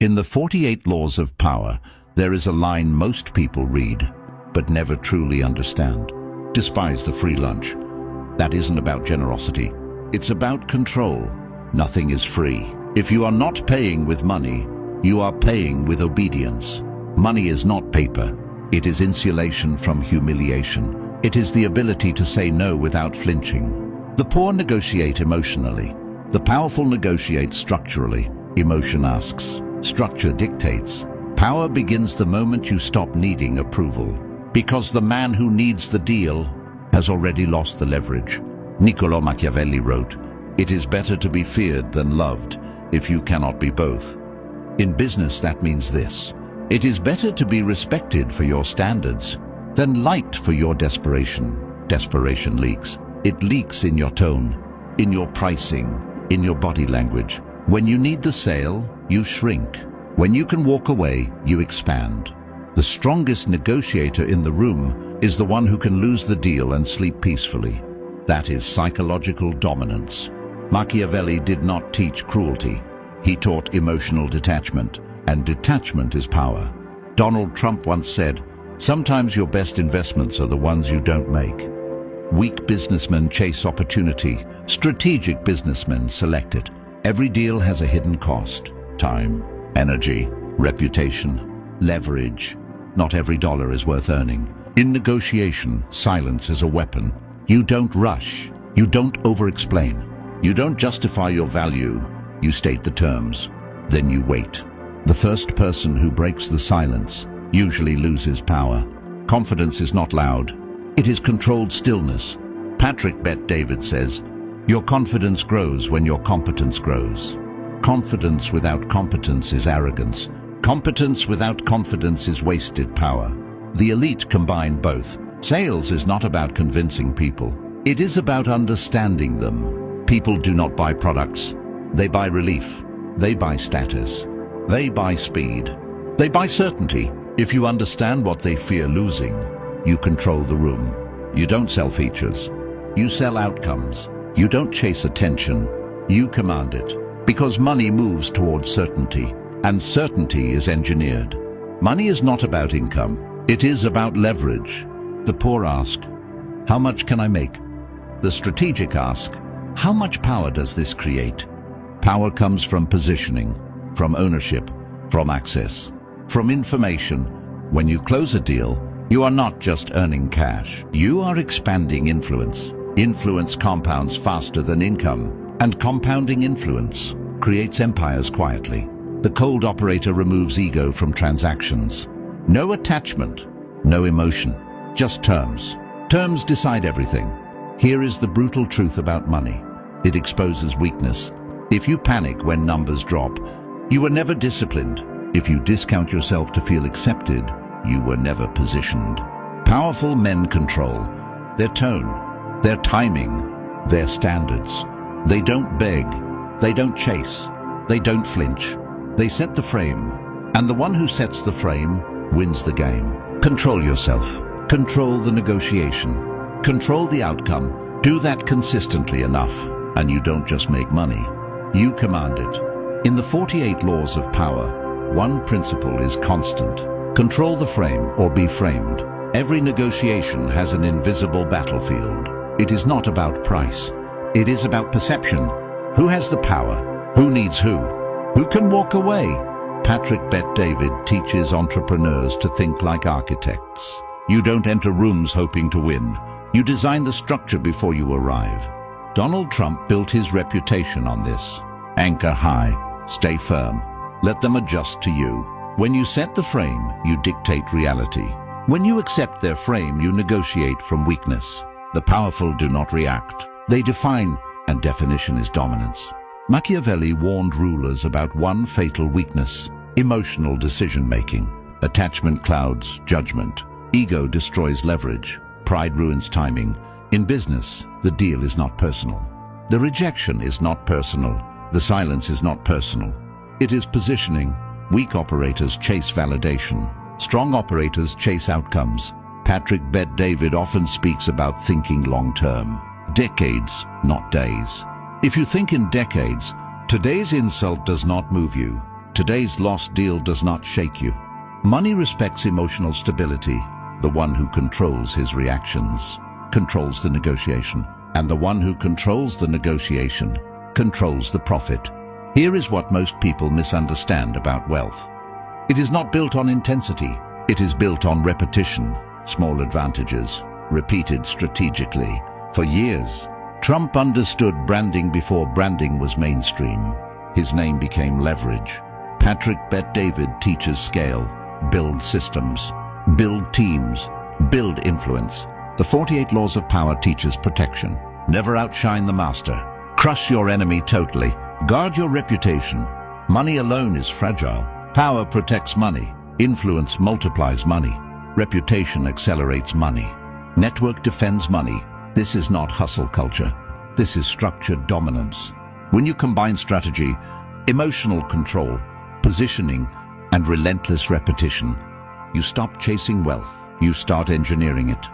In the 48 Laws of Power, there is a line most people read, but never truly understand. Despise the free lunch. That isn't about generosity. It's about control. Nothing is free. If you are not paying with money, you are paying with obedience. Money is not paper. It is insulation from humiliation. It is the ability to say no without flinching. The poor negotiate emotionally. The powerful negotiate structurally. Emotion asks. Structure dictates. Power begins the moment you stop needing approval. Because the man who needs the deal has already lost the leverage. Niccolò Machiavelli wrote, "It is better to be feared than loved if you cannot be both." In business, that means this. It is better to be respected for your standards than liked for your desperation. Desperation leaks. It leaks in your tone, in your pricing, in your body language. When you need the sale, you shrink. When you can walk away, you expand. The strongest negotiator in the room is the one who can lose the deal and sleep peacefully. That is psychological dominance. Machiavelli did not teach cruelty. He taught emotional detachment, and detachment is power. Donald Trump once said, "Sometimes your best investments are the ones you don't make." Weak businessmen chase opportunity. Strategic businessmen select it. Every deal has a hidden cost. Time, energy, reputation, leverage. Not every dollar is worth earning. In negotiation, silence is a weapon. You don't rush. You don't over-explain. You don't justify your value. You state the terms. Then you wait. The first person who breaks the silence usually loses power. Confidence is not loud. It is controlled stillness. Patrick Bet-David says, "Your confidence grows when your competence grows." Confidence without competence is arrogance. Competence without confidence is wasted power. The elite combine both. Sales is not about convincing people. It is about understanding them. People do not buy products. They buy relief. They buy status. They buy speed. They buy certainty. If you understand what they fear losing, you control the room. You don't sell features. You sell outcomes. You don't chase attention. You command it. Because money moves towards certainty, and certainty is engineered. Money is not about income. It is about leverage. The poor ask, "How much can I make?" The strategic ask, "How much power does this create?" Power comes from positioning, from ownership, from access, from information. When you close a deal, you are not just earning cash. You are expanding influence. Influence compounds faster than income, and compounding influence creates empires quietly. The cold operator removes ego from transactions. No attachment, no emotion, just terms. Terms decide everything. Here is the brutal truth about money. It exposes weakness. If you panic when numbers drop, you were never disciplined. If you discount yourself to feel accepted, you were never positioned. Powerful men control their tone, their timing, their standards. They don't beg, they don't chase, they don't flinch. They set the frame, and the one who sets the frame wins the game. Control yourself. Control the negotiation. Control the outcome. Do that consistently enough, and you don't just make money. You command it. In the 48 Laws of Power, one principle is constant. Control the frame or be framed. Every negotiation has an invisible battlefield. It is not about price. It is about perception. Who has the power? Who needs who? Who can walk away? Patrick Bet-David teaches entrepreneurs to think like architects. You don't enter rooms hoping to win. You design the structure before you arrive. Donald Trump built his reputation on this. Anchor high, stay firm. Let them adjust to you. When you set the frame, you dictate reality. When you accept their frame, you negotiate from weakness. The powerful do not react. They define, and definition is dominance. Machiavelli warned rulers about one fatal weakness: emotional decision-making. Attachment clouds judgment. Ego destroys leverage. Pride ruins timing. In business, the deal is not personal. The rejection is not personal. The silence is not personal. It is positioning. Weak operators chase validation. Strong operators chase outcomes. Patrick Bet-David often speaks about thinking long-term. Decades, not days. If you think in decades, today's insult does not move you. Today's lost deal does not shake you. Money respects emotional stability. The one who controls his reactions controls the negotiation, and the one who controls the negotiation controls the profit. Here is what most people misunderstand about wealth. It is not built on intensity. It is built on repetition, small advantages, repeated strategically. For years, Trump understood branding before branding was mainstream. His name became leverage. Patrick Bet-David teaches scale, build systems, build teams, build influence. The 48 Laws of Power teaches protection. Never outshine the master. Crush your enemy totally. Guard your reputation. Money alone is fragile. Power protects money. Influence multiplies money. Reputation accelerates money. Network defends money. This is not hustle culture. This is structured dominance. When you combine strategy, emotional control, positioning, and relentless repetition, you stop chasing wealth. You start engineering it.